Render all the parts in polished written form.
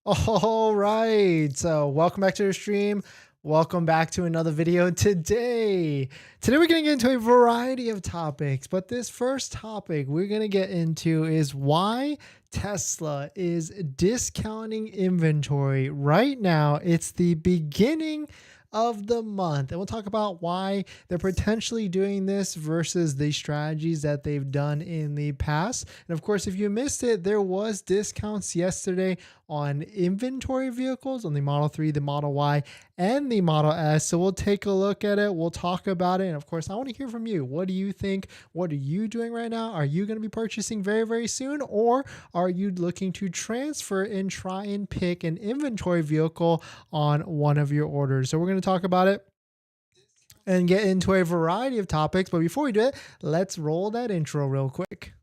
All right. So welcome back to the stream. Welcome back to another video today. Today we're going to get into a variety of topics, but this first topic we're going to get into is why Tesla is discounting inventory right now. It's the beginning of the month, and we'll talk about why they're potentially doing this versus the strategies that they've done in the past. And of course, if you missed it, there was discounts yesterday on inventory vehicles on the Model 3, the Model Y, and the Model S. So we'll take a look at it. We'll talk about it. And of course, I want to hear from you. What do you think? What are you doing right now? Are you going to be purchasing very, very soon? Or are you looking to transfer and try and pick an inventory vehicle on one of your orders? So we're going to talk about it and get into a variety of topics. But before we do it, let's roll that intro real quick.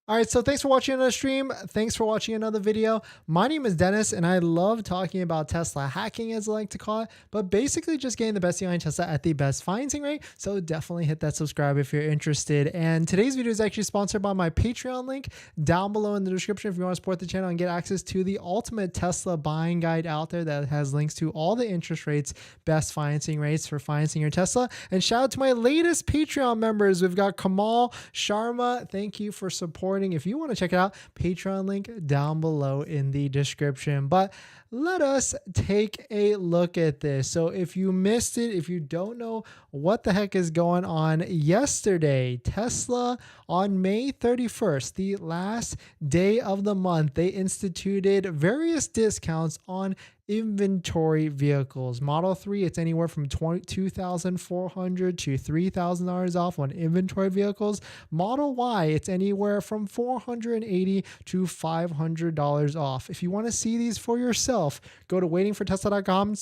All right, so thanks for watching another stream. Thanks for watching another video. My name is Dennis, and I love talking about Tesla hacking, as I like to call it, but basically just getting the best deal on Tesla at the best financing rate. So definitely hit that subscribe if you're interested. And today's video is actually sponsored by my Patreon link down below in the description if you want to support the channel and get access to the ultimate Tesla buying guide out there that has links to all the interest rates, best financing rates for financing your Tesla. And shout out to my latest Patreon members. We've got Kamal Sharma. Thank you for supporting. If you want to check it out, Patreon link down below in the description. But let us take a look at this. So if you missed it, if you don't know what the heck is going on, yesterday, Tesla on May 31st, the last day of the month, they instituted various discounts on inventory vehicles. Model 3, it's anywhere from $2,400 to $3,000 off on inventory vehicles. Model Y, it's anywhere from $480 to $500 off. If you want to see these for yourself, go to waitingfortesla.com.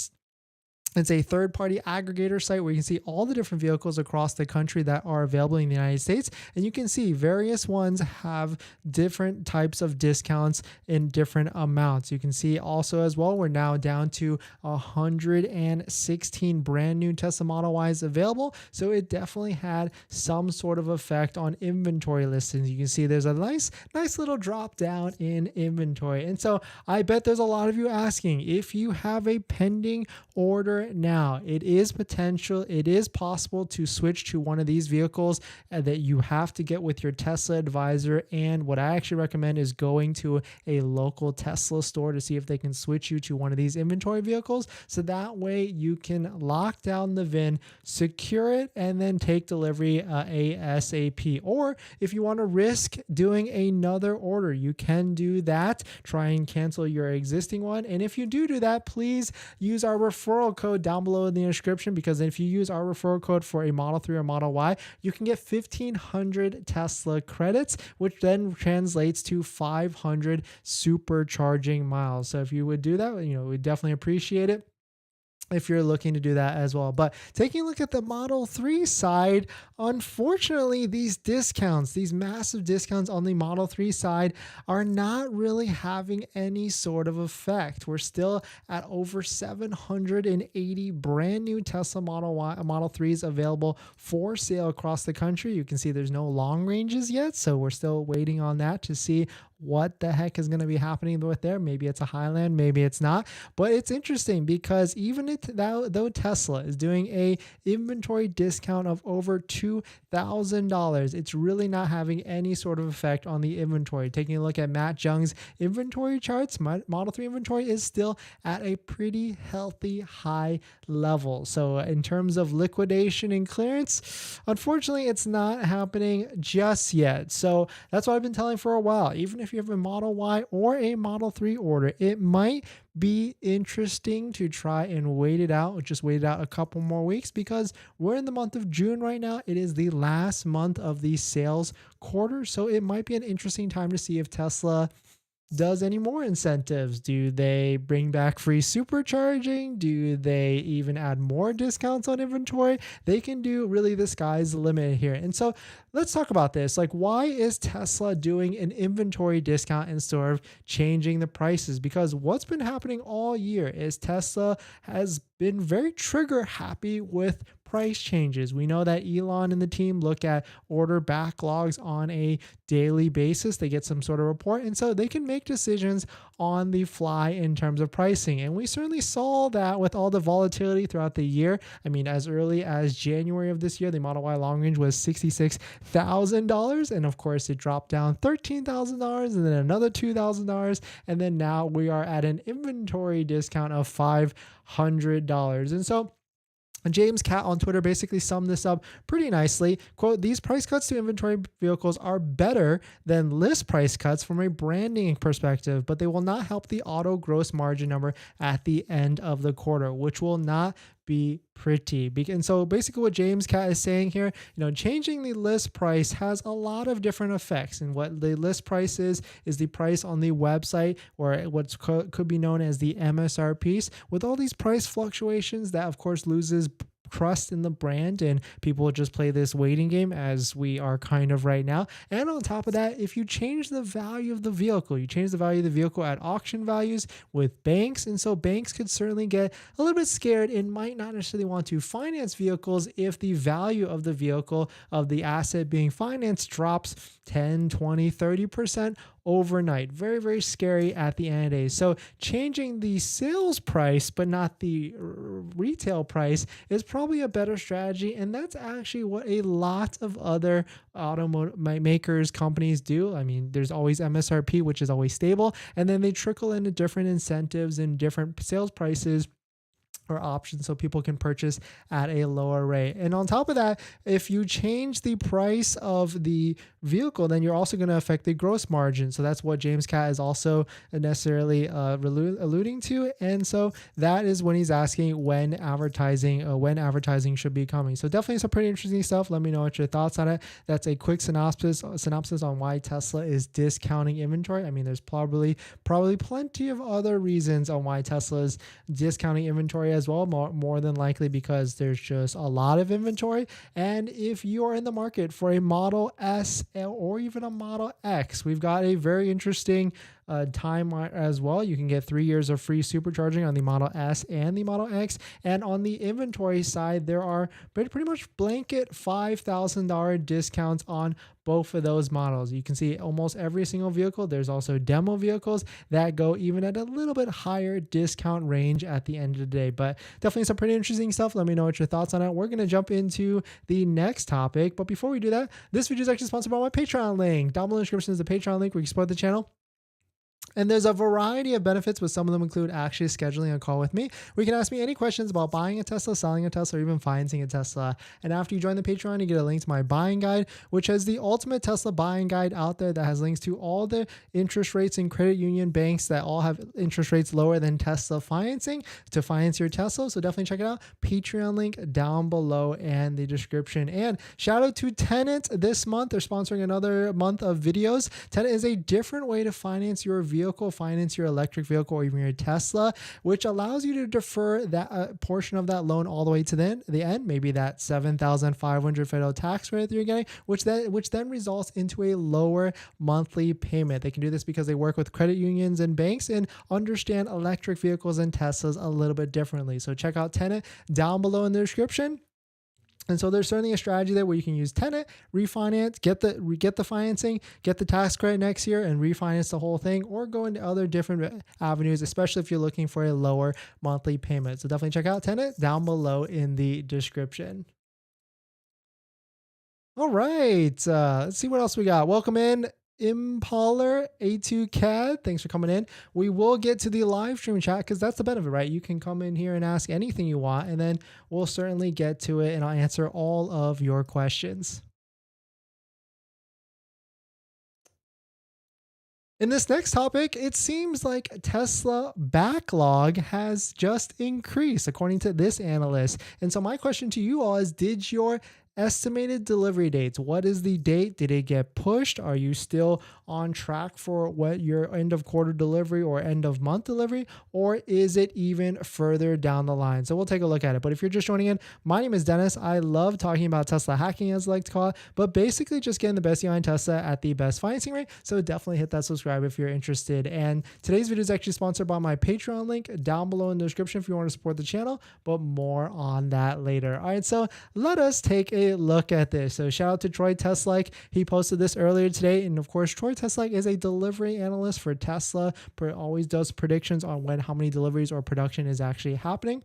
It's a third-party aggregator site where you can see all the different vehicles across the country that are available in the United States. And you can see various ones have different types of discounts in different amounts. You can see also as well, we're now down to 116 brand new Tesla Model Ys available. So it definitely had some sort of effect on inventory listings. You can see there's a nice little drop down in inventory. And so I bet there's a lot of you asking if you have a pending order now. It is possible to switch to one of these vehicles that you have to get with your Tesla advisor. And what I actually recommend is going to a local Tesla store to see if they can switch you to one of these inventory vehicles. So that way you can lock down the VIN, secure it, and then take delivery ASAP. Or if you want to risk doing another order, you can do that. Try and cancel your existing one. And if you do that, please use our referral code down below in the description, because if you use our referral code for a Model 3 or Model Y, you can get 1,500 Tesla credits, which then translates to 500 supercharging miles. So if you would do that, we'd definitely appreciate it if you're looking to do that as well. But taking a look at the Model 3 side, unfortunately, these discounts, these massive discounts on the Model 3 side are not really having any sort of effect. We're still at over 780 brand new Tesla Model 3s available for sale across the country. You can see there's no long ranges yet, so we're still waiting on that to see what the heck is going to be happening with there. Maybe it's a Highland, maybe it's not. But it's interesting because even though Tesla is doing a inventory discount of over $2,000, it's really not having any sort of effect on the inventory. Taking a look at Matt Jung's inventory charts, Model 3 inventory is still at a pretty healthy high level. So in terms of liquidation and clearance, unfortunately, it's not happening just yet. So that's what I've been telling for a while. Even if you have a Model Y or a Model 3 order, it might be interesting to try and wait it out, just wait it out a couple more weeks, because we're in the month of June right now. It is the last month of the sales quarter. So it might be an interesting time to see if Tesla does any more incentives. Do they bring back free supercharging? Do they even add more discounts on inventory? They can do, really, the sky's the limit here. And so let's talk about this. Like, why is Tesla doing an inventory discount and sort of changing the prices? Because what's been happening all year is Tesla has been very trigger happy with price changes. We know that Elon and the team look at order backlogs on a daily basis. They get some sort of report, and so they can make decisions on the fly in terms of pricing. And we certainly saw that with all the volatility throughout the year. I mean, as early as January of this year, the Model Y long range was $66,000, and of course it dropped down $13,000 and then another $2,000, and then now we are at an inventory discount of $500. And so James Cat on Twitter basically summed this up pretty nicely. Quote, "These price cuts to inventory vehicles are better than list price cuts from a branding perspective, but they will not help the auto gross margin number at the end of the quarter, which will not be pretty." And so basically what James Cat is saying here, changing the list price has a lot of different effects. And what the list price is the price on the website, or what could be known as the MSRPs. With all these price fluctuations, that of course loses trust in the brand, and people just play this waiting game, as we are kind of right now. And on top of that, if you change the value of the vehicle, you change the value of the vehicle at auction values with banks, and so banks could certainly get a little bit scared and might not necessarily want to finance vehicles if the value of the vehicle, of the asset being financed, drops 10, 20, 30% overnight. Very, very scary at the end of the day. So changing the sales price, but not the retail price, is probably a better strategy. And that's actually what a lot of other automotive makers, companies do. I mean, there's always MSRP, which is always stable. And then they trickle into different incentives and different sales prices or options so people can purchase at a lower rate. And on top of that, if you change the price of the vehicle, then you're also going to affect the gross margin. So that's what James Cat is also necessarily alluding to. And so that is when he's asking when advertising should be coming. So definitely some pretty interesting stuff. Let me know what your thoughts on it. That's a quick synopsis on why Tesla is discounting inventory. I mean, there's probably plenty of other reasons on why Tesla is discounting inventory as well, more than likely because there's just a lot of inventory. And if you are in the market for a Model S or even a Model X, we've got a very interesting time as well. You can get 3 years of free supercharging on the Model S and the Model X. And on the inventory side, there are pretty much blanket $5,000 discounts on both of those models. You can see almost every single vehicle. There's also demo vehicles that go even at a little bit higher discount range at the end of the day. But definitely some pretty interesting stuff. Let me know what your thoughts on it. We're going to jump into the next topic. But before we do that, this video is actually sponsored by my Patreon link. Down below in the description is the Patreon link where you can support the channel. And there's a variety of benefits, but some of them include actually scheduling a call with me, where you can ask me any questions about buying a Tesla, selling a Tesla, or even financing a Tesla. And after you join the Patreon, you get a link to my buying guide, which has the ultimate Tesla buying guide out there that has links to all the interest rates and credit union banks that all have interest rates lower than Tesla financing to finance your Tesla. So definitely check it out. Patreon link down below in the description. And shout out to Tenet this month. They're sponsoring another month of videos. Tenet is a different way to finance your vehicle, finance your electric vehicle, or even your Tesla, which allows you to defer that portion of that loan all the way to the end, maybe that $7,500 federal tax rate that you're getting, which then results into a lower monthly payment. They can do this because they work with credit unions and banks and understand electric vehicles and Teslas a little bit differently. So check out Tenet down below in the description. And so there's certainly a strategy there where you can use Tenet, refinance, get the financing, get the tax credit next year, and refinance the whole thing, or go into other different avenues, especially if you're looking for a lower monthly payment. So definitely check out Tenet down below in the description. All right, let's see what else we got. Welcome in, Impaler A2 CAD. Thanks for coming in. We will get to the live stream chat because that's the benefit, right? You can come in here and ask anything you want, and then we'll certainly get to it and I'll answer all of your questions. In this next topic, it seems like Tesla backlog has just increased, according to this analyst. And so my question to you all is, did your estimated delivery dates. What is the date? Did it get pushed? Are you still on track for what your end of quarter delivery or end of month delivery, or is it even further down the line? So we'll take a look at it. But if you're just joining in, my name is Dennis. I love talking about Tesla hacking, as I like to call it, but basically just getting the best behind Tesla at the best financing rate. So definitely hit that subscribe if you're interested. And today's video is actually sponsored by my Patreon link down below in the description if you want to support the channel, but more on that later. All right, so let us take a look at this. So shout out to Troy Teslike. He posted this earlier today. And of course, Troy Teslike is a delivery analyst for Tesla, always does predictions on how many deliveries or production is actually happening.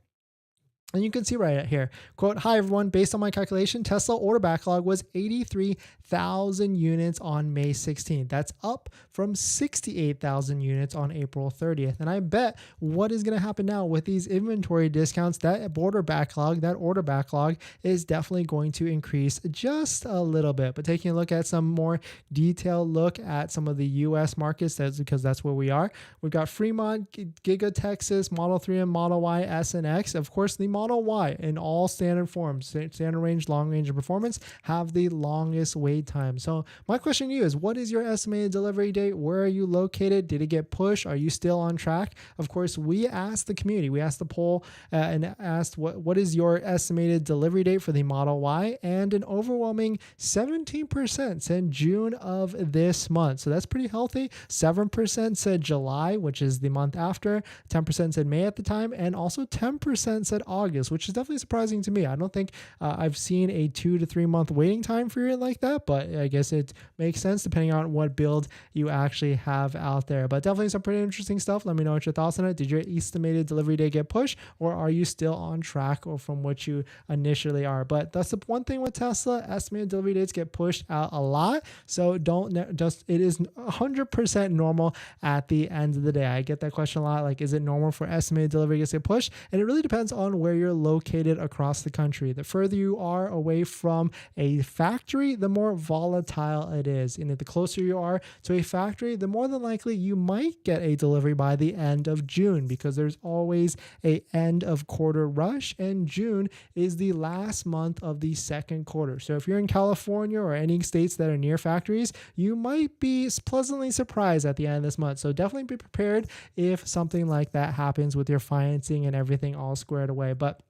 And you can see right here, quote, "Hi everyone, based on my calculation, Tesla order backlog was 83,000 units on May 16th. That's up from 68,000 units on April 30th. And I bet what is going to happen now with these inventory discounts, that order backlog is definitely going to increase just a little bit." But taking a look at some more detailed look at some of the US markets, because that's where we are. We've got Fremont, Giga Texas, Model 3 and Model Y, S and X. Of course, the Model Y in all standard forms, standard range, long range, and performance, have the longest wait time. So my question to you is, what is your estimated delivery date? Where are you located? Did it get pushed? Are you still on track? Of course, we asked the community, we asked the poll and asked what is your estimated delivery date for the Model Y? And an overwhelming 17% said June of this month. So that's pretty healthy. 7% said July, which is the month after. 10% said May at the time. And also 10% said August, which is definitely surprising to me. I don't think I've seen a 2 to 3 month waiting time for it like that, but I guess it makes sense depending on what build you actually have out there. But definitely some pretty interesting stuff. Let me know what your thoughts on it. Did your estimated delivery date get pushed, or are you still on track or from what you initially are? But that's the one thing with Tesla, estimated delivery dates get pushed out a lot. So it is 100% normal at the end of the day. I get that question a lot. Like, is it normal for estimated delivery dates to get pushed? And it really depends on where you're located across the country. The further you are away from a factory, the more volatile it is. And the closer you are to a factory, the more than likely you might get a delivery by the end of June, because there's always a end of quarter rush, and June is the last month of the second quarter. So if you're in California or any states that are near factories, you might be pleasantly surprised at the end of this month. So definitely be prepared if something like that happens with your financing and everything all squared away. But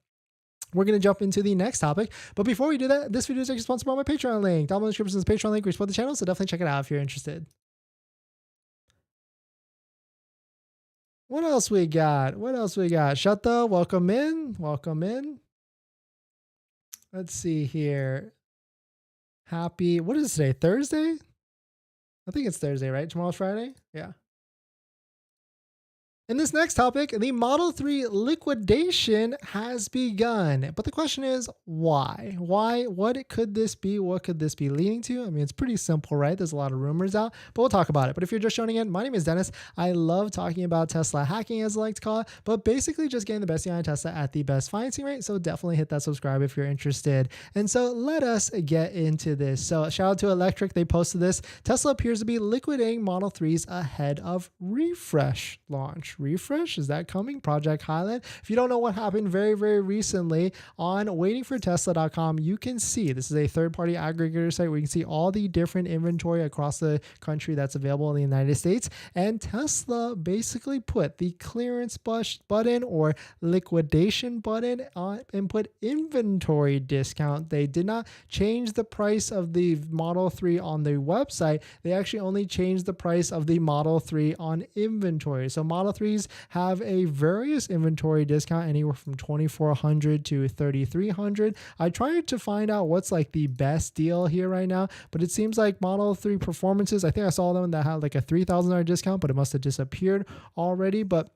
we're going to jump into the next topic. But before we do that, this video is actually sponsored by my Patreon link. Down below in the description is the Patreon link where you support the channel, so definitely check it out if you're interested. What else we got? Shutta, welcome in. Let's see here. What is it today? Thursday? I think it's Thursday, right? Tomorrow's Friday? Yeah. In this next topic, the Model 3 liquidation has begun. But the question is, why? What could this be? What could this be leading to? I mean, it's pretty simple, right? There's a lot of rumors out, but we'll talk about it. But if you're just joining in, my name is Dennis. I love talking about Tesla hacking, as I like to call it, but basically just getting the best behind Tesla at the best financing rate. So definitely hit that subscribe if you're interested. And so let us get into this. So shout out to Electric. They posted this. Tesla appears to be liquidating Model 3s ahead of refresh launch. Refresh, is that coming? Project Highland. If you don't know what happened very, very recently on waitingfortesla.com, you can see, this is a third-party aggregator site where you can see all the different inventory across the country that's available in the United States. And Tesla basically put the clearance button or liquidation button on and put inventory discount. They did not change the price of the Model 3 on the website. They actually only changed the price of the Model 3 on inventory. So Model 3s have a various inventory discount, anywhere from $2,400 to $3,300. I tried to find out what's like the best deal here right now, but it seems like Model 3 performances, I think I saw them that had like a $3,000 discount, but it must have disappeared already. But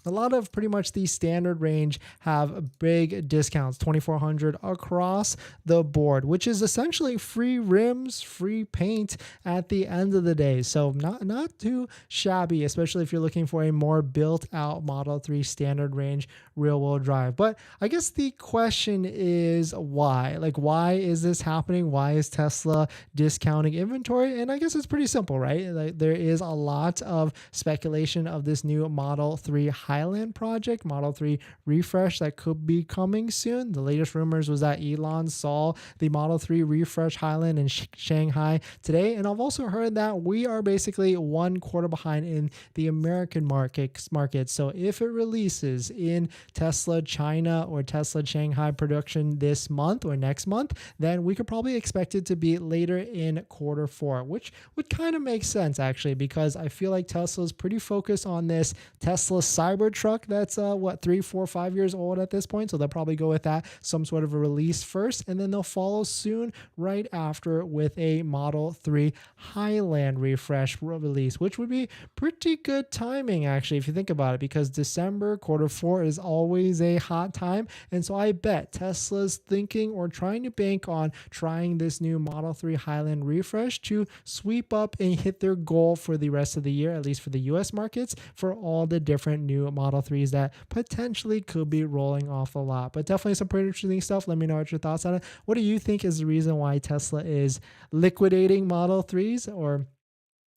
a lot of pretty much the standard range have big discounts, $2,400 across the board, which is essentially free rims, free paint at the end of the day. So not too shabby, especially if you're looking for a more built out Model 3 standard range real wheel drive. But I guess the question is why? Like, why is this happening? Why is Tesla discounting inventory? And I guess it's pretty simple, right? Like, there is a lot of speculation of this new Model 3 Highland project, Model 3 refresh that could be coming soon. The latest rumors was that Elon saw the Model 3 refresh Highland in Shanghai today. And I've also heard that we are basically 1/4 behind in the American market. So if it releases in Tesla China or Tesla Shanghai production this month or next month, then we could probably expect it to be later in Q4, which would kind of make sense actually, because I feel like Tesla's pretty focused on this Tesla Cybertruck that's 3, 4, 5 years old at this point. So they'll probably go with that, some sort of a release first, and then they'll follow soon right after with a Model 3 Highland refresh release, which would be pretty good timing actually if you think about it, because December Q4 is always a hot time. And so I bet Tesla's thinking or trying to bank on trying this new Model 3 Highland refresh to sweep up and hit their goal for the rest of the year, at least for the US markets, for all the different new Model 3s that potentially could be rolling off a lot. But definitely some pretty interesting stuff. Let me know what your thoughts on it. What do you think is the reason why Tesla is liquidating Model 3s, or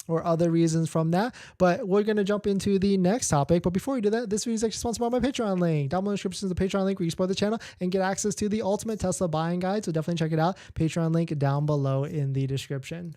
other reasons from that? But we're going to jump into the next topic. But before we do that, this video is actually sponsored by my Patreon link. Down below in the description is the Patreon link where you support the channel and get access to the ultimate Tesla buying guide. So definitely check it out. Patreon link down below in the description.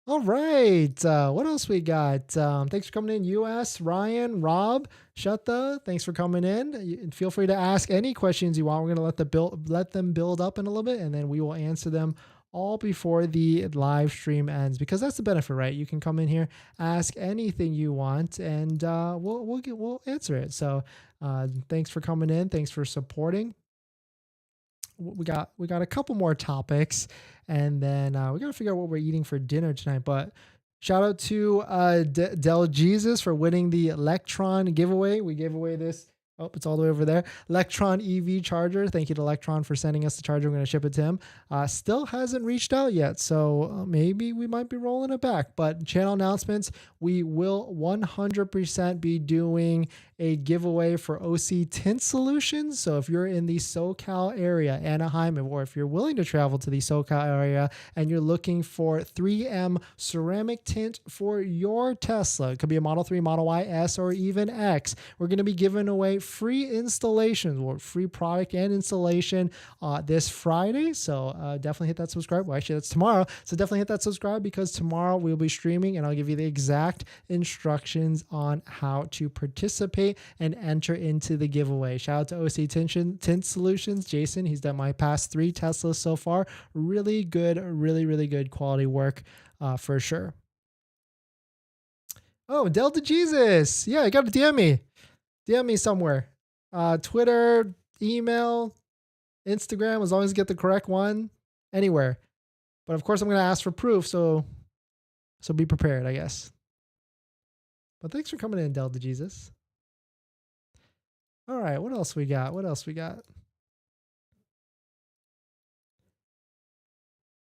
All right. What else we got? Thanks for coming in, US, Ryan, Rob, Shutta. Thanks for coming in. Feel free to ask any questions you want. We're going to let them build up in a little bit, and then we will answer them all before the live stream ends, because that's the benefit, right? You can come in here, ask anything you want, and we'll answer it. So thanks for coming in. Thanks for supporting. We got a couple more topics, and then we got to figure out what we're eating for dinner tonight. But shout out to Del Jesus for winning the Electron giveaway. We gave away this. Oh, it's all the way over there. Electron EV charger. Thank you to Electron for sending us the charger. We're going to ship it to him. Still hasn't reached out yet, so maybe we might be rolling it back. But channel announcements, we will 100% be doing a giveaway for OC Tint Solutions. So if you're in the SoCal area, Anaheim, or if you're willing to travel to the SoCal area and you're looking for 3M ceramic tint for your Tesla, it could be a Model 3, Model Y, S, or even X, we're going to be giving away free installations, or free product and installation this Friday. So definitely hit that subscribe. Well, actually that's tomorrow. So definitely hit that subscribe, because tomorrow we'll be streaming and I'll give you the exact instructions on how to participate and enter into the giveaway. Shout out to OC Tint Solutions, Jason. He's done my past 3 Teslas so far. Really good, really good quality work for sure. Oh, Delta Jesus. Yeah, you got to DM me. DM me somewhere. Twitter, email, Instagram, as long as you get the correct one, anywhere. But of course I'm going to ask for proof, so be prepared, I guess. But thanks for coming in, Delta Jesus. All right, what else we got?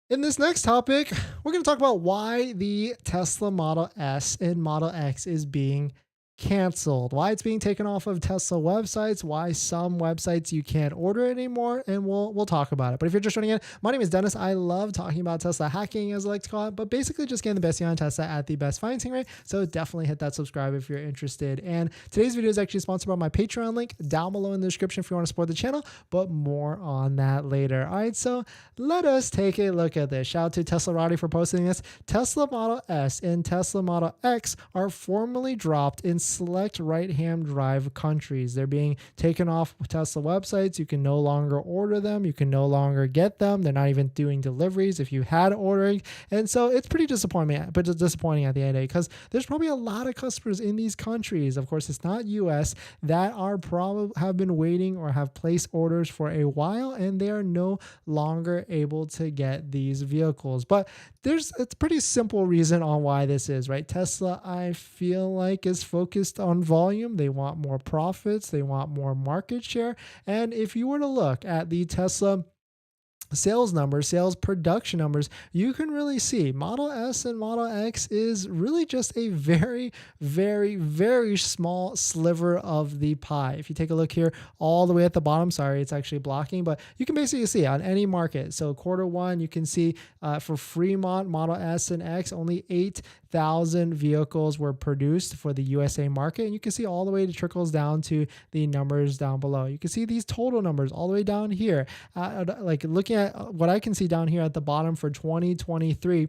In this next topic, we're going to talk about why the Tesla Model S and Model X is being canceled, why it's being taken off of Tesla websites, why some websites you can't order anymore, and we'll talk about it. But if you're just joining in, my name is Dennis. I love talking about Tesla hacking, as I like to call it, but basically just getting the best deal on Tesla at the best financing rate. So definitely hit that subscribe if you're interested. And today's video is actually sponsored by my Patreon link down below in the description if you want to support the channel, but more on that later. All right, so let us take a look at this. Shout out to Tesla Roddy for posting this. Tesla Model S and Tesla Model X are formally dropped in select right-hand drive countries. They're being taken off Tesla websites. You can no longer order them. You can no longer get them. They're not even doing deliveries if you had ordering. And so it's pretty disappointing, but it's disappointing at the end of the day, because there's probably a lot of customers in these countries. Of course, it's not US, that are probably have been waiting or have placed orders for a while, and they are no longer able to get these vehicles. But it's a pretty simple reason on why this is, right? Tesla, I feel like, is focused on volume. They want more profits. They want more market share. And if you were to look at the Tesla sales numbers, sales production numbers, you can really see Model S and Model X is really just a very small sliver of the pie. If you take a look here all the way at the bottom, sorry, it's actually blocking, but you can basically see on any market. So Q1, you can see for Fremont, Model S and X, only 100,000 vehicles were produced for the USA market. And you can see all the way it trickles down to the numbers down below. You can see these total numbers all the way down here. Like looking at what I can see down here at the bottom for 2023,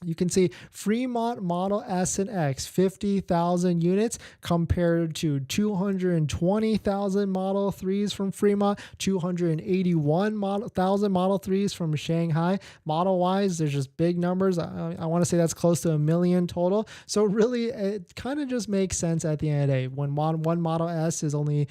you can see Fremont Model S and X, 50,000 units compared to 220,000 Model 3s from Fremont, 281,000 Model 3s from Shanghai. Model Ys, there's just big numbers. I want to say that's close to 1 million total. So really, it kind of just makes sense at the end of the day. When one Model S is only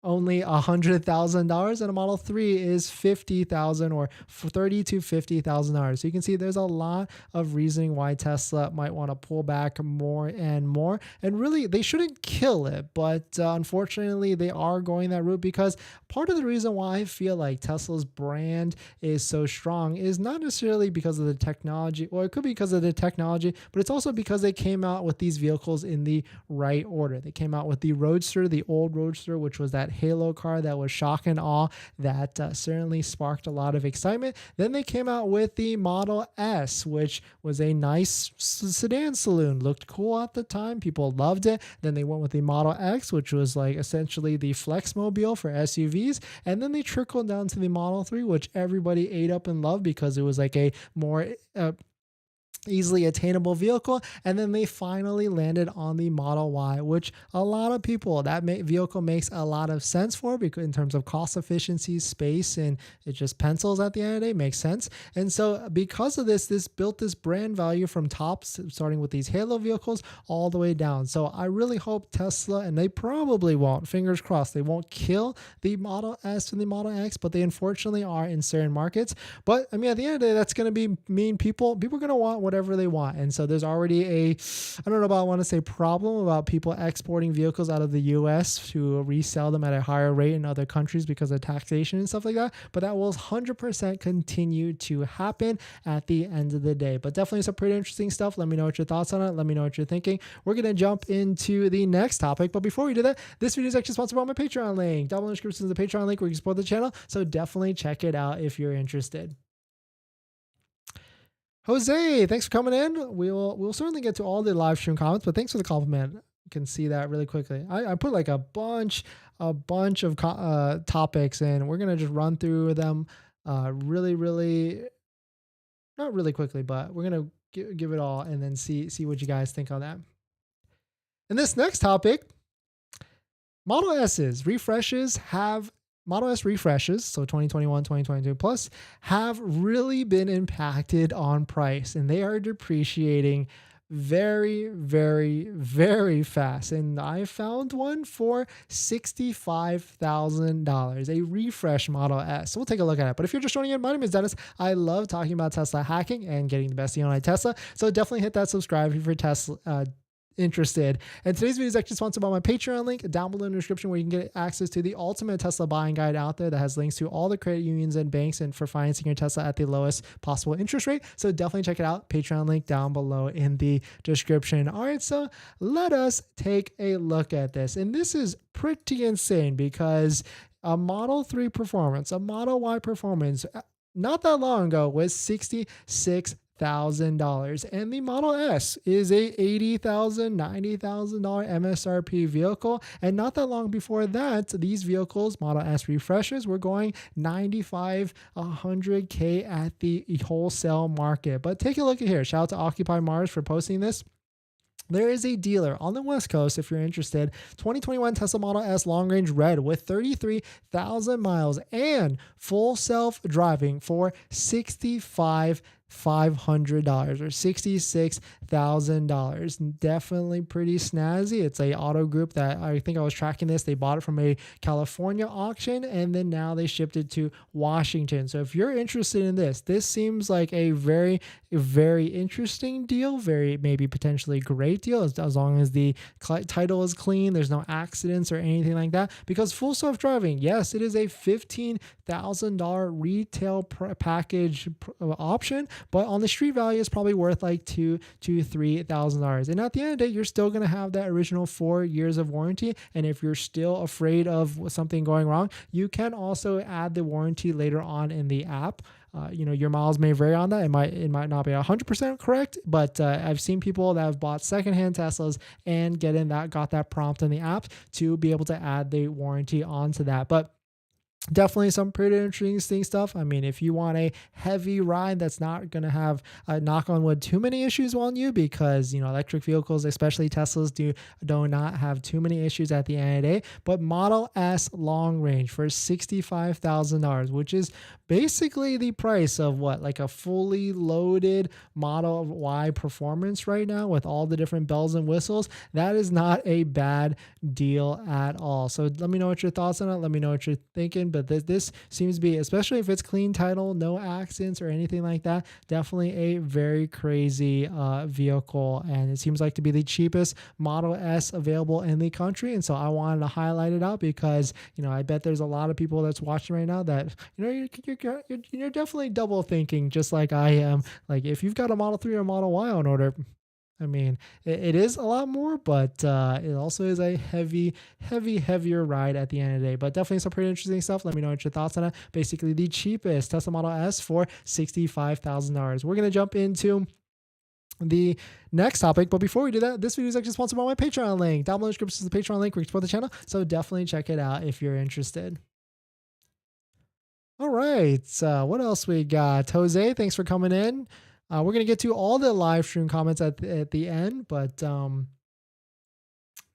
$100,000 and a Model 3 is 50,000 or $30,000 to $50,000. So you can see there's a lot of reasoning why Tesla might want to pull back more and more. And really, they shouldn't kill it, but unfortunately, they are going that route because part of the reason why I feel like Tesla's brand is so strong is not necessarily because of the technology, or it could be because of the technology, but it's also because they came out with these vehicles in the right order. They came out with the Roadster, the old Roadster, which was that Halo car that was shock and awe, that certainly sparked a lot of excitement. Then they came out with the Model S, which was a nice sedan saloon, looked cool at the time, people loved it. Then they went with the Model X, which was like essentially the Flexmobile for SUVs, and then they trickled down to the Model 3, which everybody ate up and loved because it was like a more easily attainable vehicle. And then they finally landed on the Model Y, which a lot of people, that vehicle makes a lot of sense for, because in terms of cost efficiency, space, and it just pencils at the end of the day, makes sense. And so because of this built this brand value from tops, starting with these Halo vehicles all the way down. So I really hope Tesla, and they probably won't, fingers crossed, they won't kill the Model S and the Model X, but they unfortunately are in certain markets. But I mean, at the end of the day, that's going to mean people are going to want whatever they want. And so there's already I don't know about, I want to say problem about people exporting vehicles out of the US to resell them at a higher rate in other countries because of taxation and stuff like that. But that will 100% continue to happen at the end of the day. But definitely some pretty interesting stuff. Let me know what your thoughts on it. Let me know what you're thinking. We're going to jump into the next topic. But before we do that, this video is actually sponsored by my Patreon link. Down in the description is the Patreon link where you can support the channel. So definitely check it out if you're interested. Jose, thanks for coming in. We'll certainly get to all the live stream comments, but thanks for the compliment. You can see that really quickly. I put like a bunch of topics, and we're gonna just run through them really, not really quickly, but we're gonna give it all and then see what you guys think on that. And this next topic, Model S refreshes, so 2021, 2022 plus, have really been impacted on price, and they are depreciating very, very, very fast. And I found one for $65,000, a refresh Model S. So we'll take a look at it. But if you're just joining in, my name is Dennis. I love talking about Tesla hacking and getting the best deal on Tesla. So definitely hit that subscribe if you're interested. And today's video is actually sponsored by my Patreon link down below in the description, where you can get access to the ultimate Tesla buying guide out there that has links to all the credit unions and banks and for financing your Tesla at the lowest possible interest rate. So definitely check it out. Patreon link down below in the description. All right, so let us take a look at this. And this is pretty insane because a Model 3 performance, a Model Y performance, not that long ago was $66,000, and the Model S is a $80,000, $90,000 MSRP vehicle. And not that long before that, these vehicles, Model S refreshes, were going $95,000, $100K at the wholesale market. But take a look at here. Shout out to Occupy Mars for posting this. There is a dealer on the West Coast, if you're interested, 2021 Tesla Model S Long Range Red with 33,000 miles and full self-driving for $65,500 or $66,000. Definitely pretty snazzy. It's a auto group that I think I was tracking this. They bought it from a California auction, and then now they shipped it to Washington. So if you're interested in this seems like a very, very interesting deal, very maybe potentially great deal, as long as the title is clean, there's no accidents or anything like that. Because full self-driving, yes, it is a $15,000 retail package option, but on the street value, it's probably worth like $2,000 to $3,000. And at the end of the day, you're still going to have that original 4 years of warranty. And if you're still afraid of something going wrong, you can also add the warranty later on in the app. your miles may vary on that. It might not be 100% correct, but I've seen people that have bought secondhand Teslas and got that prompt in the app to be able to add the warranty onto that. But definitely some pretty interesting stuff. I mean, if you want a heavy ride that's not going to have, knock on wood, too many issues on you, because, electric vehicles, especially Teslas, do not have too many issues at the end of the day. But Model S long range for $65,000, which is basically the price of like a fully loaded Model Y performance right now with all the different bells and whistles. That is not a bad deal at all. So let me know what your thoughts on it. Let me know what you're thinking. But this seems to be, especially if it's clean title, no accidents or anything like that, definitely a very crazy vehicle. And it seems like to be the cheapest Model S available in the country. And so I wanted to highlight it out because, I bet there's a lot of people that's watching right now that, you're definitely double thinking, just like I am. Like, if you've got a Model 3 or Model Y on order, I mean, it is a lot more, but it also is a heavier ride at the end of the day. But definitely some pretty interesting stuff. Let me know what your thoughts on it. Basically, the cheapest Tesla Model S for $65,000. We're going to jump into the next topic, but before we do that, this video is actually sponsored by my Patreon link. Down below in the description is the Patreon link where you can support the channel, so definitely check it out if you're interested. All right, what else we got? Jose, thanks for coming in. We're going to get to all the live stream comments at the end, but because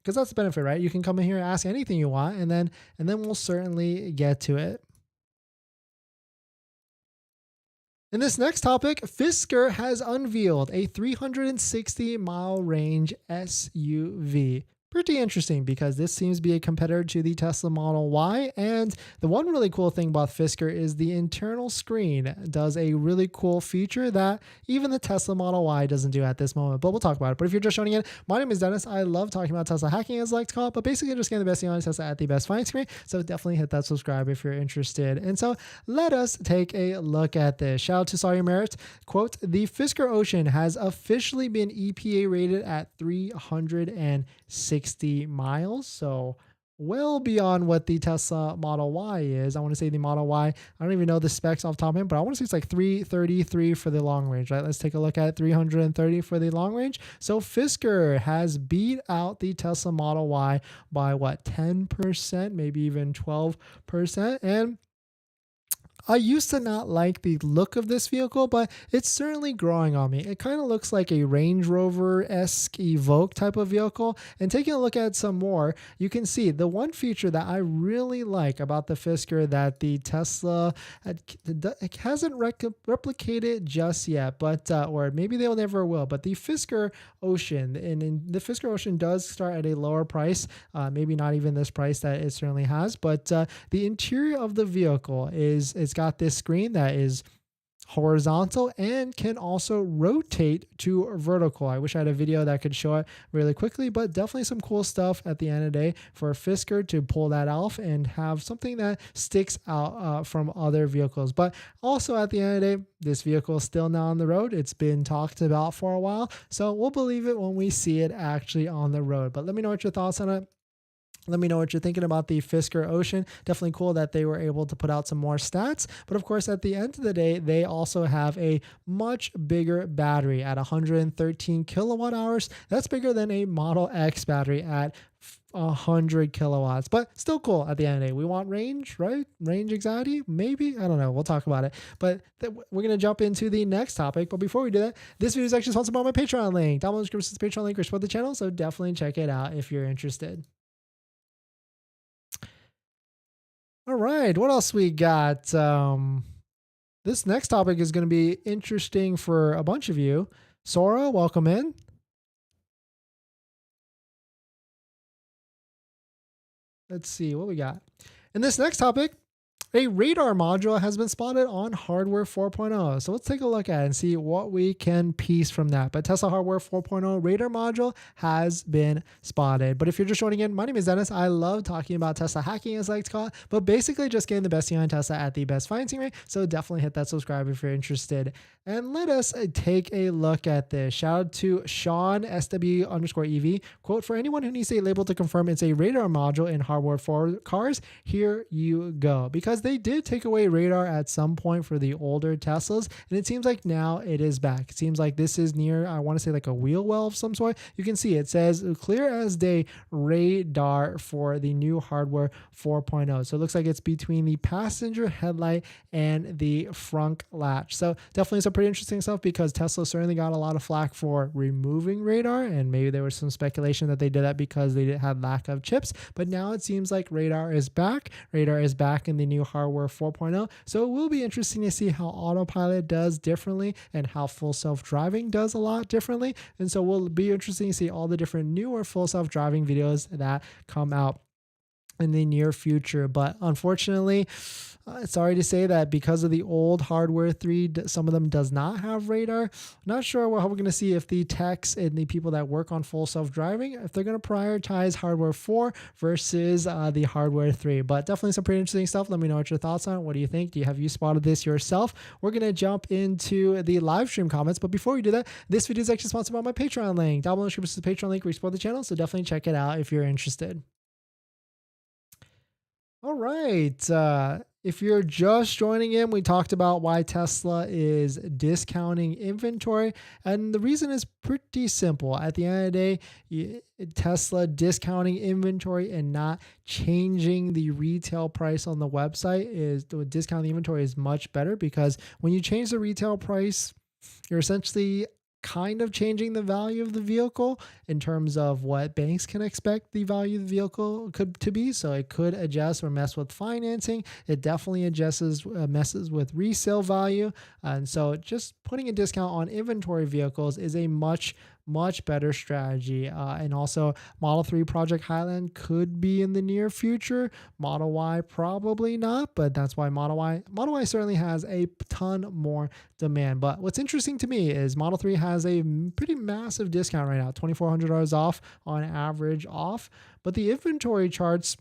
that's the benefit, right? You can come in here and ask anything you want, and then we'll certainly get to it. In this next topic, Fisker has unveiled a 360-mile range SUV. Pretty interesting, because this seems to be a competitor to the Tesla Model Y. And the one really cool thing about Fisker is the internal screen does a really cool feature that even the Tesla Model Y doesn't do at this moment, but we'll talk about it. But if you're just joining in, my name is Dennis. I love talking about Tesla hacking, as I like to call it, but basically just getting the best deal on Tesla at the best financing rate. So definitely hit that subscribe if you're interested. And so let us take a look at this. Shout out to Sawyer Merritt. Quote, the Fisker Ocean has officially been EPA rated at 360 miles, so well beyond what the Tesla Model Y is. I want to say the Model Y, I don't even know the specs off the top of it, but I want to say it's like 333 for the long range, right? Let's take a look at 330 for the long range. So Fisker has beat out the Tesla Model Y by what, 10%, maybe even 12%. And I used to not like the look of this vehicle, but it's certainly growing on me. It kind of looks like a Range Rover-esque Evoque type of vehicle. And taking a look at some more, you can see the one feature that I really like about the Fisker that the Tesla hasn't replicated just yet, but or maybe they'll never will. But the Fisker Ocean, and the Fisker Ocean does start at a lower price, maybe not even this price that it certainly has, but the interior of the vehicle it's got this screen that is horizontal and can also rotate to vertical. I wish I had a video that could show it really quickly, but definitely some cool stuff at the end of the day for Fisker to pull that off and have something that sticks out from other vehicles. But also at the end of the day, this vehicle is still not on the road. It's been talked about for a while, so we'll believe it when we see it actually on the road. But let me know what your thoughts on it. Let me know what you're thinking about the Fisker Ocean. Definitely cool that they were able to put out some more stats. But of course, at the end of the day, they also have a much bigger battery at 113 kilowatt hours. That's bigger than a Model X battery at 100 kilowatts, but still cool at the end of the day. We want range, right? Range anxiety, maybe? I don't know. We'll talk about it. But we're going to jump into the next topic. But before we do that, this video is actually sponsored by my Patreon link. Down below in the description is the Patreon link or support the channel. So definitely check it out if you're interested. All right, what else we got? This next topic is going to be interesting for a bunch of you. Sora, welcome in. Let's see what we got. In this next topic, a radar module has been spotted on Hardware 4.0. So let's take a look at it and see what we can piece from that. But Tesla Hardware 4.0 radar module has been spotted. But if you're just joining in, my name is Dennis. I love talking about Tesla hacking, as I like to call it, but basically just getting the best deal on Tesla at the best financing rate. So definitely hit that subscribe if you're interested. And let us take a look at this. Shout out to Sean SW_EV. Quote, for anyone who needs a label to confirm it's a radar module in hardware for cars, here you go. Because they did take away radar at some point for the older Teslas, and it seems like now it is back. It seems like this is near, I want to say like a wheel well of some sort. You can see it says clear as day radar for the new hardware 4.0. So it looks like it's between the passenger headlight and the front latch. So definitely some pretty interesting stuff, because Tesla certainly got a lot of flack for removing radar, and maybe there was some speculation that they did that because they had lack of chips. But now it seems like radar is back. Radar is back in the new hardware 4.0. So it will be interesting to see how autopilot does differently and how full self-driving does a lot differently. And so we'll be interesting to see all the different newer full self-driving videos that come out in the near future. But unfortunately, sorry to say that because of the old hardware 3, some of them does not have radar. Not sure how we're going to see if the techs and the people that work on full self-driving, if they're going to prioritize hardware 4 versus the hardware 3. But definitely some pretty interesting stuff. Let me know what your thoughts on it. What do you think? Have you spotted this yourself? We're going to jump into the live stream comments. But before we do that, this video is actually sponsored by my Patreon link. Down below in the description is the Patreon link where you support the channel. So definitely check it out if you're interested. All right. If you're just joining in, we talked about why Tesla is discounting inventory. And the reason is pretty simple. At the end of the day, Tesla discounting inventory and not changing the retail price on the website is discounting the inventory is much better, because when you change the retail price, you're essentially kind of changing the value of the vehicle in terms of what banks can expect the value of the vehicle to be. So it could adjust or mess with financing. It definitely messes with resale value. And so just putting a discount on inventory vehicles is a much better strategy. And also Model 3 Project Highland could be in the near future. Model Y probably not, but that's why Model Y certainly has a ton more demand. But what's interesting to me is Model 3 has a pretty massive discount right now, $2,400 off on average off, but the inventory charts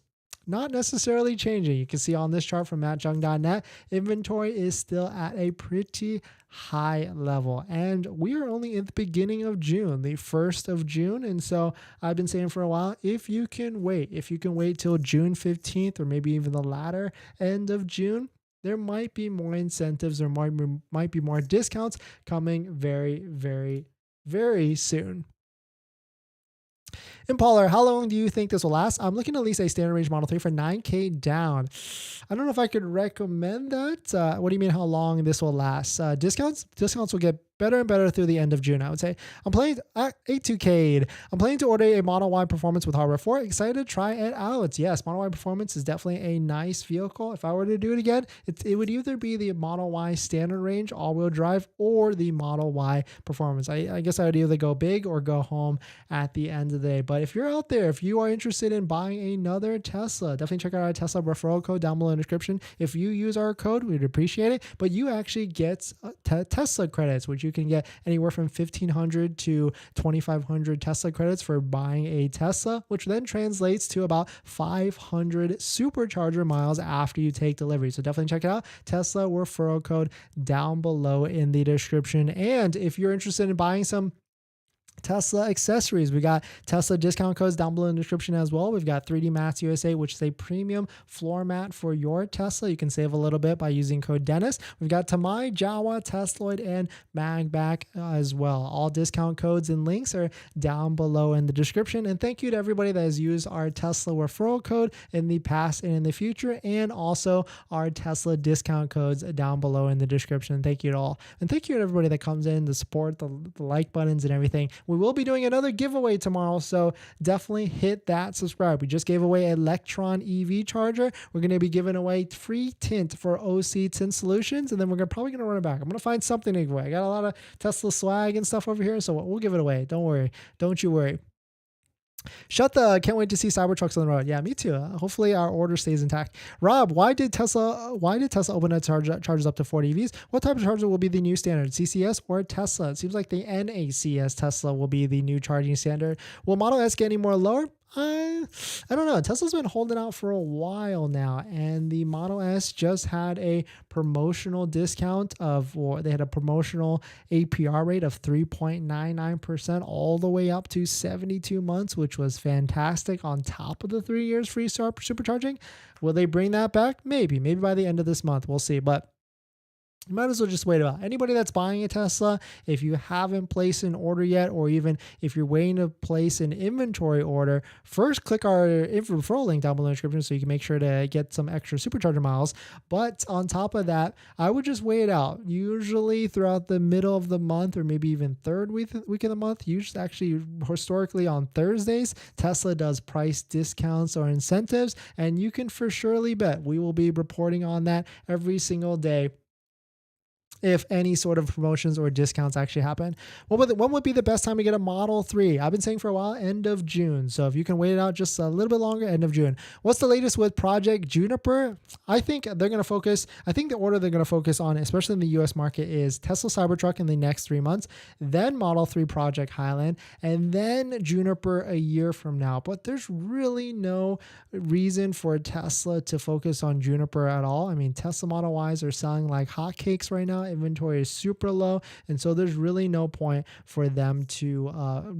not necessarily changing. You can see on this chart from mattjung.net, inventory is still at a pretty high level. And we are only at the beginning of June, the 1st of June. And so I've been saying for a while, if you can wait till June 15th or maybe even the latter end of June, there might be more incentives or might be more discounts coming very soon. Impaler, how long do you think this will last? I'm looking to lease a standard range Model 3 for $9,000 down. I don't know if I could recommend that. What do you mean how long this will last? Discounts will get better and better through the end of June, I would say. I'm planning to order a Model Y Performance with hardware 4. Excited to try it out. Yes, Model Y Performance is definitely a nice vehicle. If I were to do it again, it would either be the Model Y standard range all-wheel drive or the Model Y Performance. I guess I would either go big or go home at the end of the day. But if you're out there, if you are interested in buying another Tesla, definitely check out our Tesla referral code down below in the description. If you use our code, we'd appreciate it. But you actually get Tesla credits, which you can get anywhere from 1,500 to 2,500 Tesla credits for buying a Tesla, which then translates to about 500 supercharger miles after you take delivery. So definitely check it out. Tesla referral code down below in the description. And if you're interested in buying some Tesla accessories, we got Tesla discount codes down below in the description as well. We've got 3D Mats USA, which is a premium floor mat for your Tesla. You can save a little bit by using code Dennis. We've got Tamai, Jawa, Tesloid, and MAGBAK as well. All discount codes and links are down below in the description. And thank you to everybody that has used our Tesla referral code in the past and in the future, and also our Tesla discount codes down below in the description. Thank you to all. And thank you to everybody that comes in to support the like buttons and everything. We will be doing another giveaway tomorrow, so definitely hit that subscribe. We just gave away an Electron EV charger. We're going to be giving away free tint for OC Tint Solutions, and then we're probably going to run it back. I'm going to find something to give away. I got a lot of Tesla swag and stuff over here, so we'll give it away. Don't worry. Don't you worry. Can't wait to see Cybertrucks on the road. Yeah, me too. Hopefully our order stays intact. Rob, why did Tesla open up chargers up to 40 EVs? What type of charger will be the new standard, CCS or Tesla? It seems like the NACS Tesla will be the new charging standard. Will Model S get any more lower? I don't know. Tesla's been holding out for a while now, and the Model S just had a promotional discount of, or they had a promotional APR rate of 3.99% all the way up to 72 months, which was fantastic on top of the 3 years free supercharging. Will they bring that back? Maybe by the end of this month. We'll see. But you might as well just wait it out. Anybody that's buying a Tesla, if you haven't placed an order yet, or even if you're waiting to place an inventory order, first click our referral link down below in the description so you can make sure to get some extra supercharger miles. But on top of that, I would just wait it out. Usually throughout the middle of the month, or maybe even third week of the month, usually actually historically on Thursdays, Tesla does price discounts or incentives, and you can for surely bet we will be reporting on that every single day if any sort of promotions or discounts actually happen. When would be the best time to get a Model 3? I've been saying for a while, end of June. So if you can wait it out just a little bit longer, end of June. What's the latest with Project Juniper? I think they're going to focus, I think the order they're going to focus on, especially in the US market, is Tesla Cybertruck in the next 3 months, then Model 3 Project Highland, and then Juniper a year from now. But there's really no reason for Tesla to focus on Juniper at all. I mean, Tesla Model Ys are selling like hotcakes right now. Inventory is super low, and so there's really no point for them to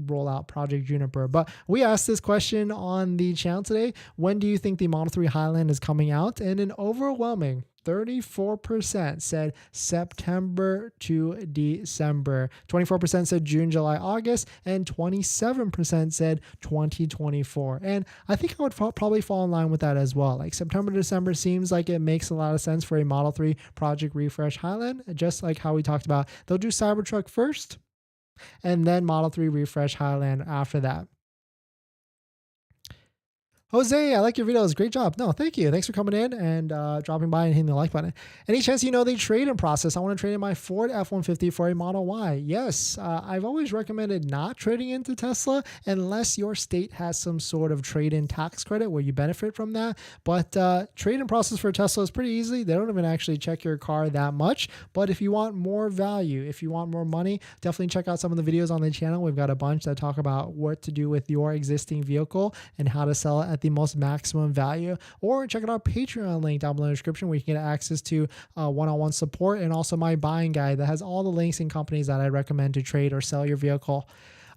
roll out Project Juniper. But we asked this question on the channel today: when do you think the Model 3 Highland is coming out? And an overwhelming 34% said September to December. 24% said June, July, August, and 27% said 2024. And I think I would probably fall in line with that as well. Like September to December seems like it makes a lot of sense for a Model 3 Project Refresh Highland, just like how we talked about. They'll do Cybertruck first, and then Model 3 Refresh Highland after that. Jose, I like your videos. Great job. No, thank you. Thanks for coming in and dropping by and hitting the like button. Any chance you know the trade-in process? I want to trade in my Ford F-150 for a Model Y. Yes, I've always recommended not trading into Tesla unless your state has some sort of trade-in tax credit where you benefit from that. But trade-in process for Tesla is pretty easy. They don't even actually check your car that much. But if you want more value, if you want more money, definitely check out some of the videos on the channel. We've got a bunch that talk about what to do with your existing vehicle and how to sell it at the most maximum value. Or check out our Patreon link down below in the description where you can get access to one-on-one support, and also my buying guide that has all the links and companies that I recommend to trade or sell your vehicle.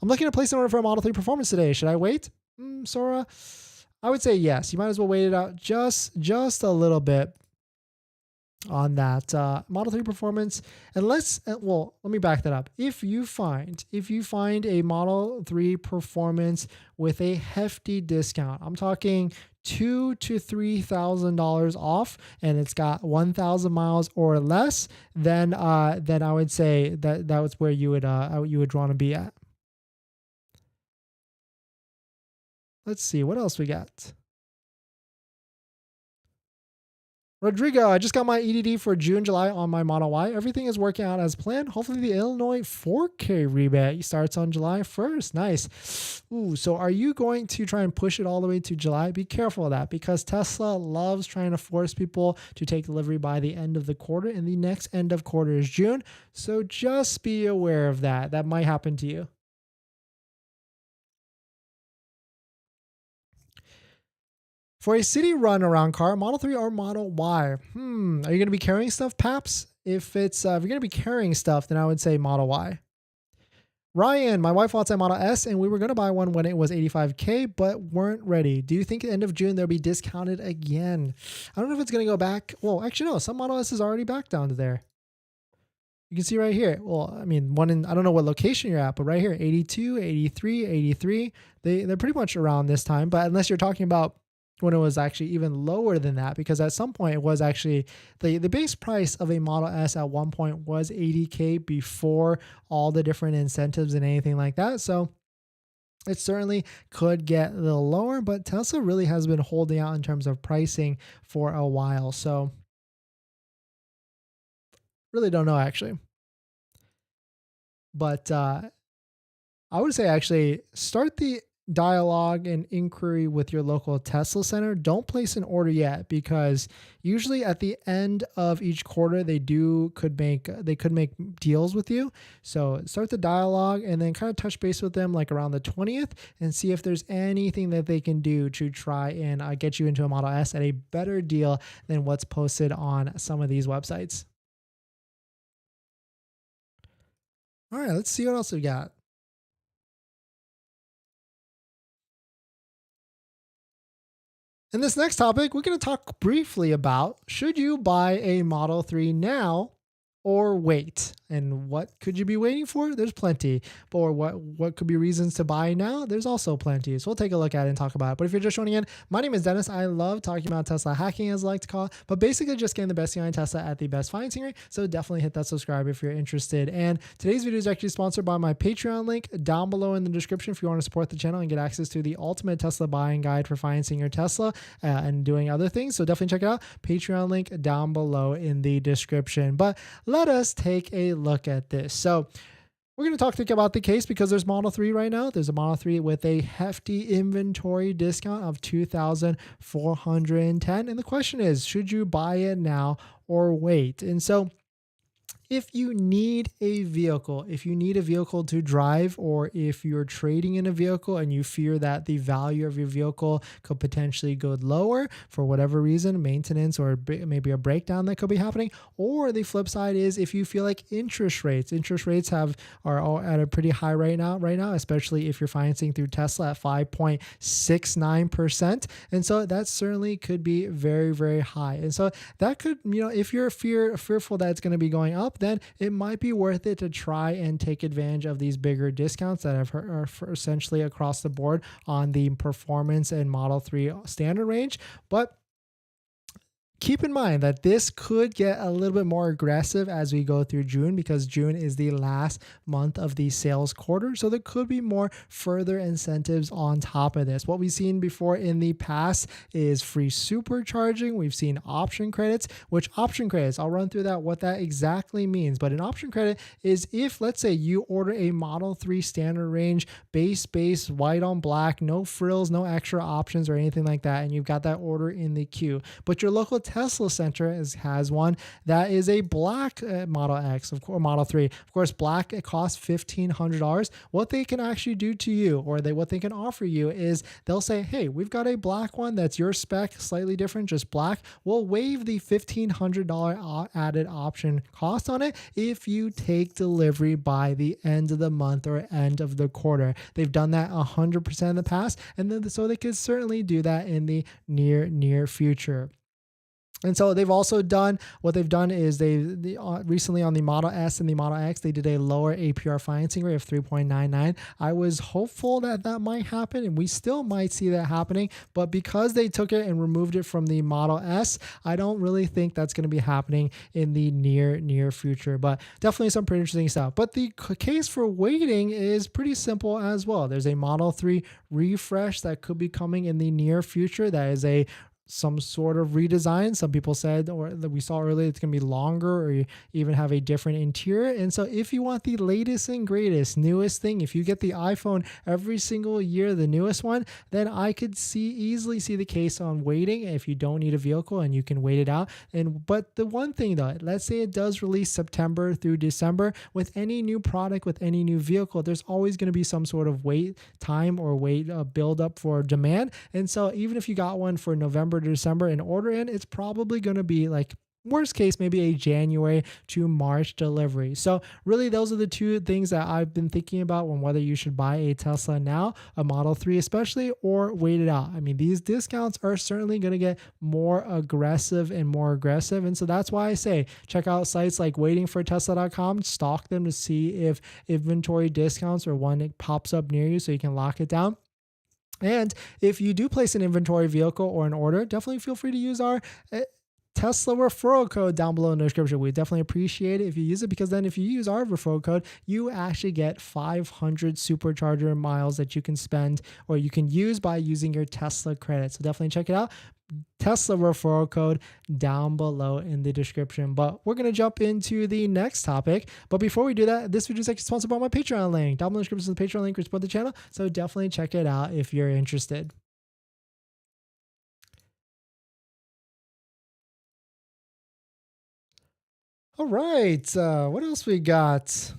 I'm looking to place an order for a Model 3 Performance today. Should I wait? Sora, I would say yes. You might as well wait it out just a little bit on that Model 3 Performance. Unless, well, let me back that up. If you find a Model 3 Performance with a hefty discount, I'm talking $2,000 to $3,000 off, and it's got 1,000 miles or less, then I would say that was where you would want to be at. Let's see what else we got. Rodrigo, I just got my EDD for June, July on my Model Y. Everything is working out as planned. Hopefully the Illinois 4K rebate starts on July 1st. Nice. Ooh, so are you going to try and push it all the way to July? Be careful of that, because Tesla loves trying to force people to take delivery by the end of the quarter, and the next end of quarter is June. So just be aware of that. That might happen to you. For a city run around car, Model 3 or Model Y? Are you going to be carrying stuff, Paps? If you're going to be carrying stuff, then I would say Model Y. Ryan, my wife wants a Model S, and we were going to buy one when it was $85K, but weren't ready. Do you think at the end of June they'll be discounted again? I don't know if it's going to go back. Well, actually, no. Some Model S is already back down to there. You can see right here. Well, I mean, I don't know what location you're at, but right here, 82, 83, 83. They're pretty much around this time, but unless you're talking about when it was actually even lower than that, because at some point it was actually the base price of a Model S at one point was $80K before all the different incentives and anything like that. So it certainly could get a little lower, but Tesla really has been holding out in terms of pricing for a while. So really don't know actually. But I would say actually start the dialogue and inquiry with your local Tesla center, don't place an order yet, because usually at the end of each quarter they could make deals with you. So start the dialogue and then kind of touch base with them like around the 20th and see if there's anything that they can do to try and get you into a Model S at a better deal than what's posted on some of these websites. All right, let's see what else we got. In this next topic, we're going to talk briefly about, should you buy a Model 3 now or wait? And what could you be waiting for? There's plenty. Or what could be reasons to buy now? There's also plenty. So we'll take a look at it and talk about it. But if you're just joining in, my name is Dennis. I love talking about Tesla hacking, as I like to call it, but basically just getting the best behind Tesla at the best financing rate. So definitely hit that subscribe if you're interested. And today's video is actually sponsored by my Patreon link down below in the description if you want to support the channel and get access to the ultimate Tesla buying guide for financing your Tesla and doing other things. So definitely check it out. Patreon link down below in the description. But let us take a look at this. So we're going to talk about the case because there's Model 3 right now. There's a Model 3 with a hefty inventory discount of $2,410. And the question is, should you buy it now or wait? And so if you need a vehicle, to drive, or if you're trading in a vehicle and you fear that the value of your vehicle could potentially go lower for whatever reason, maintenance or maybe a breakdown that could be happening, or the flip side is if you feel like interest rates are all at a pretty high right now, especially if you're financing through Tesla at 5.69%. And so that certainly could be very, very high. And so that could, if you're fearful that it's going to be going up, then it might be worth it to try and take advantage of these bigger discounts that are essentially across the board on the performance and Model 3 standard range. But keep in mind that this could get a little bit more aggressive as we go through June, because June is the last month of the sales quarter. So there could be more further incentives on top of this. What we've seen before in the past is free supercharging. We've seen option credits, I'll run through what that exactly means. But an option credit is if, let's say, you order a Model 3 standard range, base, white on black, no frills, no extra options or anything like that, and you've got that order in the queue. But your local Tesla center has one that is a black Model X, Model 3. Of course, black, it costs $1,500. What they can actually do to you, or what they can offer you, is they'll say, hey, we've got a black one that's your spec, slightly different, just black. We'll waive the $1,500 added option cost on it if you take delivery by the end of the month or end of the quarter. They've done that 100% in the past, and then so they could certainly do that in the near future. And so they've also done, recently on the Model S and the Model X, they did a lower APR financing rate of 3.99. I was hopeful that might happen, and we still might see that happening. But because they took it and removed it from the Model S, I don't really think that's going to be happening in the near future. But definitely some pretty interesting stuff. But the case for waiting is pretty simple as well. There's a Model 3 refresh that could be coming in the near future. That is some sort of redesign. Some people said, or that we saw earlier, it's going to be longer or even have a different interior. And so if you want the latest and greatest, newest thing, if you get the iPhone every single year, the newest one, then I could easily see the case on waiting if you don't need a vehicle and you can wait it out. But the one thing though, let's say it does release September through December, with any new product, with any new vehicle, there's always going to be some sort of wait time or build up for demand. And so even if you got one for November to December and order in, it's probably going to be like, worst case, maybe a January to March delivery. So really, those are the two things that I've been thinking about when whether you should buy a Tesla now, a Model 3 especially, or wait it out. I mean, these discounts are certainly going to get more aggressive. And so that's why I say check out sites like waitingfortesla.com, stalk them to see if inventory discounts or one it pops up near you so you can lock it down. And if you do place an inventory vehicle or an order, definitely feel free to use our Tesla referral code down below in the description. We definitely appreciate it if you use it, because then if you use our referral code, you actually get 500 supercharger miles that you can spend or you can use by using your Tesla credit. So definitely check it out. Tesla referral code down below in the description. But we're going to jump into the next topic. But before we do that, this video is actually sponsored by my Patreon link. Down below in the description is the Patreon link to support the channel. So definitely check it out if you're interested. All right. What else we got?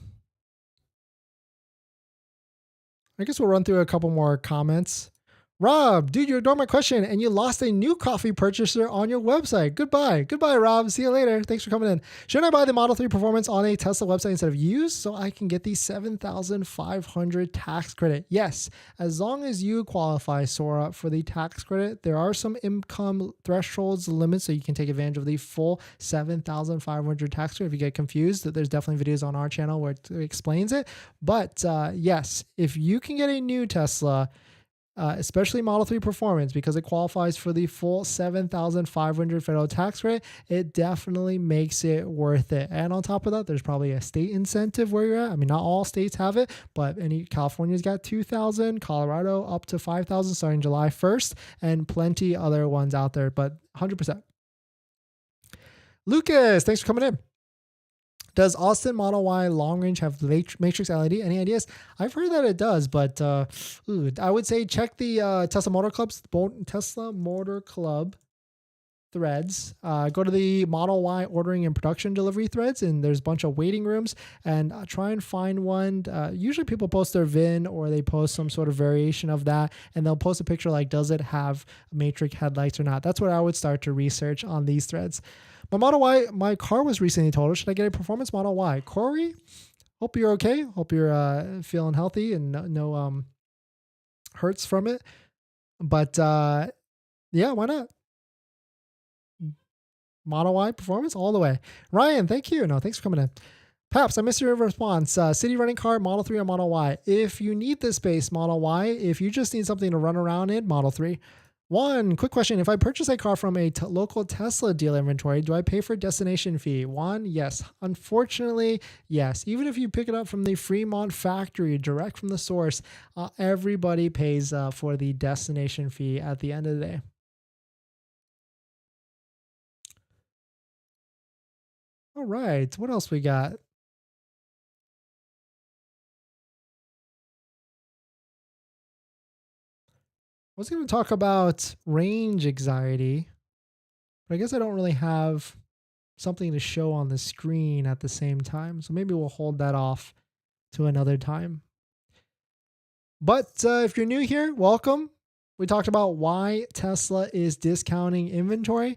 I guess we'll run through a couple more comments. Rob, dude, you ignored my question and you lost a new coffee purchaser on your website. Goodbye. Goodbye, Rob. See you later. Thanks for coming in. Should I buy the Model 3 Performance on a Tesla website instead of used so I can get the $7,500 tax credit? Yes, as long as you qualify, Sora, for the tax credit. There are some income thresholds limits so you can take advantage of the full $7,500 tax credit. If you get confused, there's definitely videos on our channel where it explains it. But yes, if you can get a new Tesla, especially Model 3 Performance, because it qualifies for the full $7,500 federal tax credit, it definitely makes it worth it. And on top of that, there's probably a state incentive where you're at. I mean, not all states have it, but California's got $2,000, Colorado up to $5,000 starting July 1st, and plenty other ones out there, but 100%. Lucas, thanks for coming in. Does Austin Model Y long range have matrix LED? Any ideas? I've heard that it does, but I would say check the Tesla Motor Club threads. Go to the Model Y ordering and production delivery threads, and there's a bunch of waiting rooms, and try and find one. Usually people post their VIN or they post some sort of variation of that, and they'll post a picture like, does it have matrix headlights or not? That's what I would start to research on these threads. My Model Y, my car was recently totaled. Should I get a performance Model Y? Corey, hope you're okay. Hope you're feeling healthy and no hurts from it. But yeah, why not? Model Y performance all the way. Ryan, thank you. No, thanks for coming in. Paps, I missed your response. City running car, Model 3 or Model Y? If you need the space, Model Y. If you just need something to run around in, Model 3. One quick question. If I purchase a car from a local Tesla dealer inventory, do I pay for destination fee? One, yes. Unfortunately, yes. Even if you pick it up from the Fremont factory, direct from the source, everybody pays for the destination fee at the end of the day. All right. What else we got? I was going to talk about range anxiety, but I guess I don't really have something to show on the screen at the same time. So maybe we'll hold that off to another time. But if you're new here, welcome. We talked about why Tesla is discounting inventory.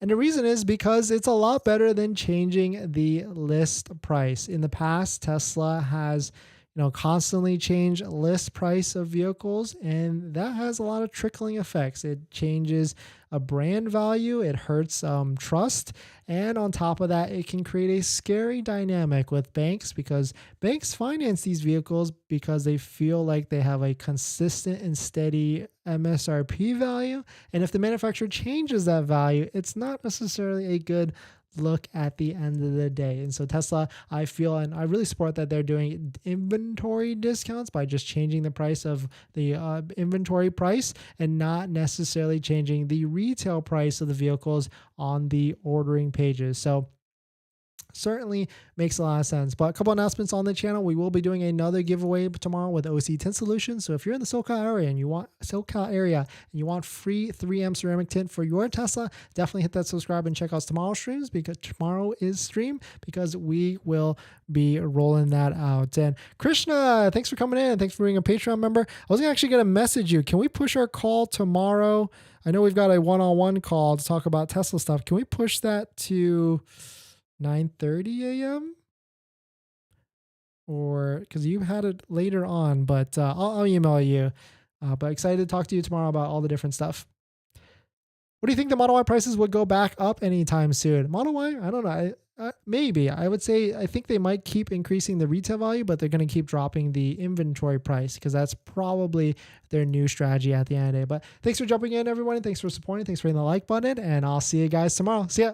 And the reason is because it's a lot better than changing the list price. In the past, Tesla has constantly change list price of vehicles, and that has a lot of trickling effects. It changes a brand value, it hurts trust, and on top of that, it can create a scary dynamic with banks, because banks finance these vehicles because they feel like they have a consistent and steady MSRP value, and if the manufacturer changes that value, it's not necessarily a good look at the end of the day. And so Tesla, I feel, and I really support that they're doing inventory discounts by just changing the price of the inventory price and not necessarily changing the retail price of the vehicles on the ordering pages. So certainly makes a lot of sense. But a couple announcements on the channel. We will be doing another giveaway tomorrow with OC Tint Solutions. So if you're in the SoCal area and you want free 3M ceramic tint for your Tesla, definitely hit that subscribe and check out tomorrow's streams, because tomorrow is stream, because we will be rolling that out. And Krishna, thanks for coming in. Thanks for being a Patreon member. I was actually going to message you. Can we push our call tomorrow? I know we've got a one-on-one call to talk about Tesla stuff. Can we push that to 9:30 a.m.? Or because you had it later on, but I'll email you. But excited to talk to you tomorrow about all the different stuff. What do you think the Model Y prices would go back up anytime soon? Model Y, I don't know. Maybe. I would say I think they might keep increasing the retail value, but they're going to keep dropping the inventory price because that's probably their new strategy at the end of the day. But thanks for jumping in, everyone. Thanks for supporting. Thanks for hitting the like button, and I'll see you guys tomorrow. See ya.